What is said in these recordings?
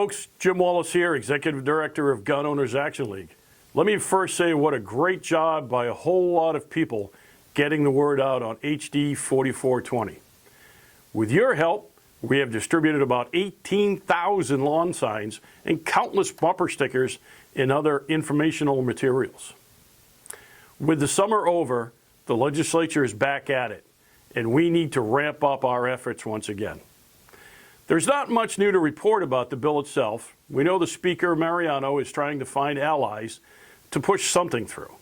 folks, Jim Wallace here, Executive Director of Gun Owners Action League. Let me first say what a great job by a whole lot of people getting the word out on HD 4420. With your help, we have distributed about 18,000 lawn signs and countless bumper stickers and other informational materials. With the summer over, the legislature is back at it, and we need to ramp up our efforts once again. There's not much new to report about the bill itself. We know the Speaker, Mariano, is trying to find allies to push something through.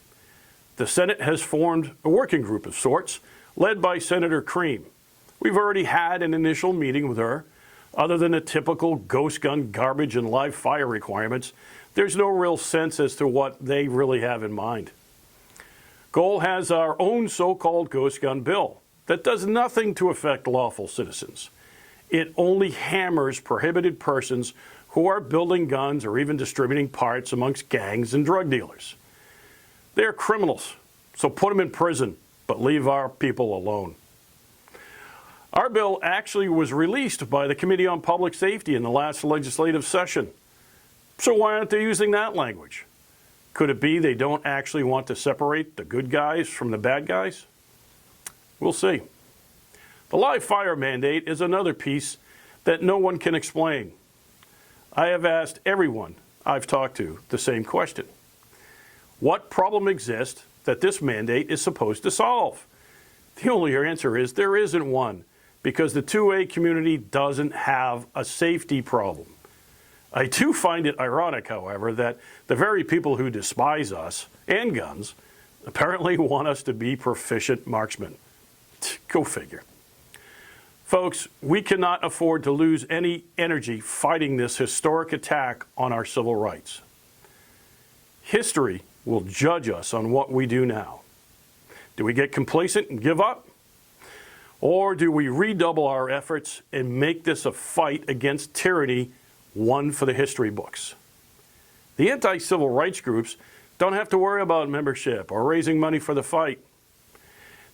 The Senate has formed a working group of sorts, led by Senator Cream. We've already had an initial meeting with her. Other than the typical ghost gun garbage and live fire requirements, there's no real sense as to what they really have in mind. Goal has our own so-called ghost gun bill that does nothing to affect lawful citizens. It only hammers prohibited persons who are building guns or even distributing parts amongst gangs and drug dealers. They're criminals, so put them in prison, but leave our people alone. Our bill actually was released by the Committee on Public Safety in the last legislative session. So why aren't they using that language? Could it be they don't actually want to separate the good guys from the bad guys? We'll see. The live fire mandate is another piece that no one can explain. I have asked everyone I've talked to the same question. What problem exists that this mandate is supposed to solve? The only answer is there isn't one, because the 2A community doesn't have a safety problem. I do find it ironic, however, that the very people who despise us and guns apparently want us to be proficient marksmen. Go figure. Folks, we cannot afford to lose any energy fighting this historic attack on our civil rights. History will judge us on what we do now. Do we get complacent and give up? Or do we redouble our efforts and make this a fight against tyranny, one for the history books? The anti-civil rights groups don't have to worry about membership or raising money for the fight.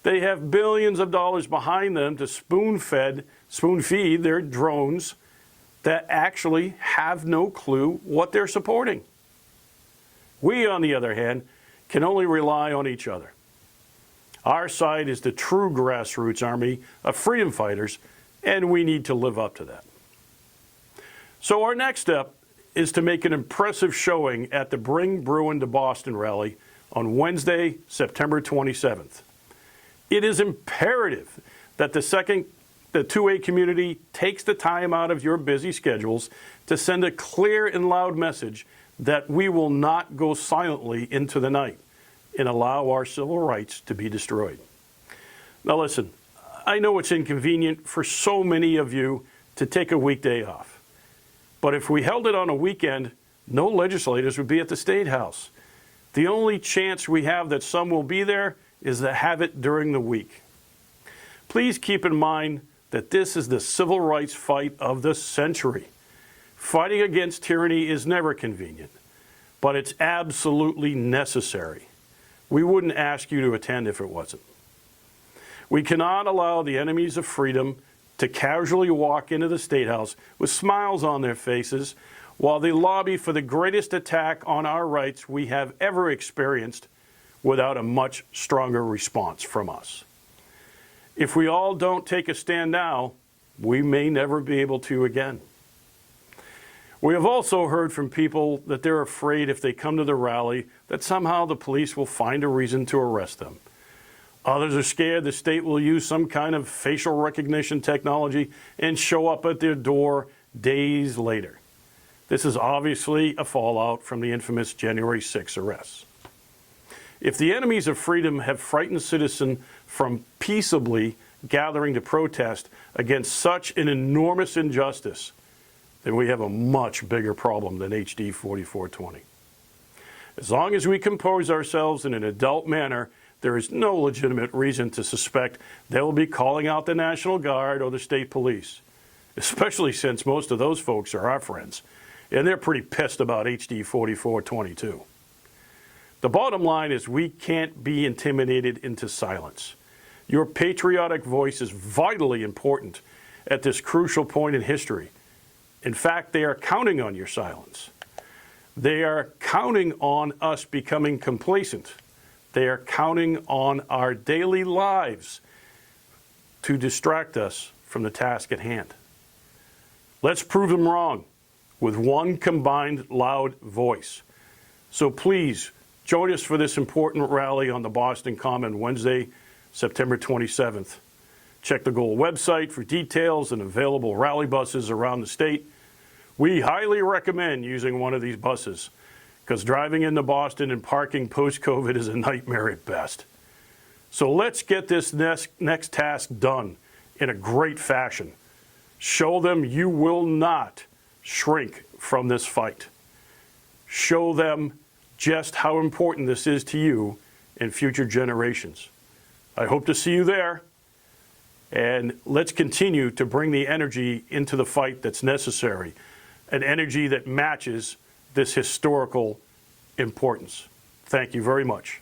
They have billions of dollars behind them to spoon-feed their drones that actually have no clue what they're supporting. We, on the other hand, can only rely on each other. Our side is the true grassroots army of freedom fighters, and we need to live up to that. So our next step is to make an impressive showing at the Bring Bruen to Boston rally on Wednesday, September 27th. It is imperative that the 2A community takes the time out of your busy schedules to send a clear and loud message that we will not go silently into the night and allow our civil rights to be destroyed. Now listen, I know it's inconvenient for so many of you to take a weekday off. But if we held it on a weekend, no legislators would be at the State House. The only chance we have that some will be there is to have it during the week. Please keep in mind that this is the civil rights fight of the century. Fighting against tyranny is never convenient, but it's absolutely necessary. We wouldn't ask you to attend if it wasn't. We cannot allow the enemies of freedom to casually walk into the State House with smiles on their faces while they lobby for the greatest attack on our rights we have ever experienced without a much stronger response from us. If we all don't take a stand now, we may never be able to again. We have also heard from people that they're afraid if they come to the rally that somehow the police will find a reason to arrest them. Others are scared the state will use some kind of facial recognition technology and show up at their door days later. This is obviously a fallout from the infamous January 6 arrests. If the enemies of freedom have frightened citizens from peaceably gathering to protest against such an enormous injustice, then we have a much bigger problem than HD 4420. As long as we compose ourselves in an adult manner, there is no legitimate reason to suspect they will be calling out the National Guard or the state police, especially since most of those folks are our friends, and they're pretty pissed about HD 4422. The bottom line is we can't be intimidated into silence. Your patriotic voice is vitally important at this crucial point in history, In fact, they are counting on your silence. They are counting on us becoming complacent. They are counting on our daily lives to distract us from the task at hand. Let's prove them wrong with one combined loud voice. So please join us for this important rally on the Boston Common Wednesday, September 27th. Check the Goal website for details and available rally buses around the state. We highly recommend using one of these buses because driving into Boston and parking post-COVID is a nightmare at best. So let's get this next task done in a great fashion. Show them you will not shrink from this fight. Show them just how important this is to you and future generations. I hope to see you there. And let's continue to bring the energy into the fight that's necessary, an energy that matches this historical importance. Thank you very much.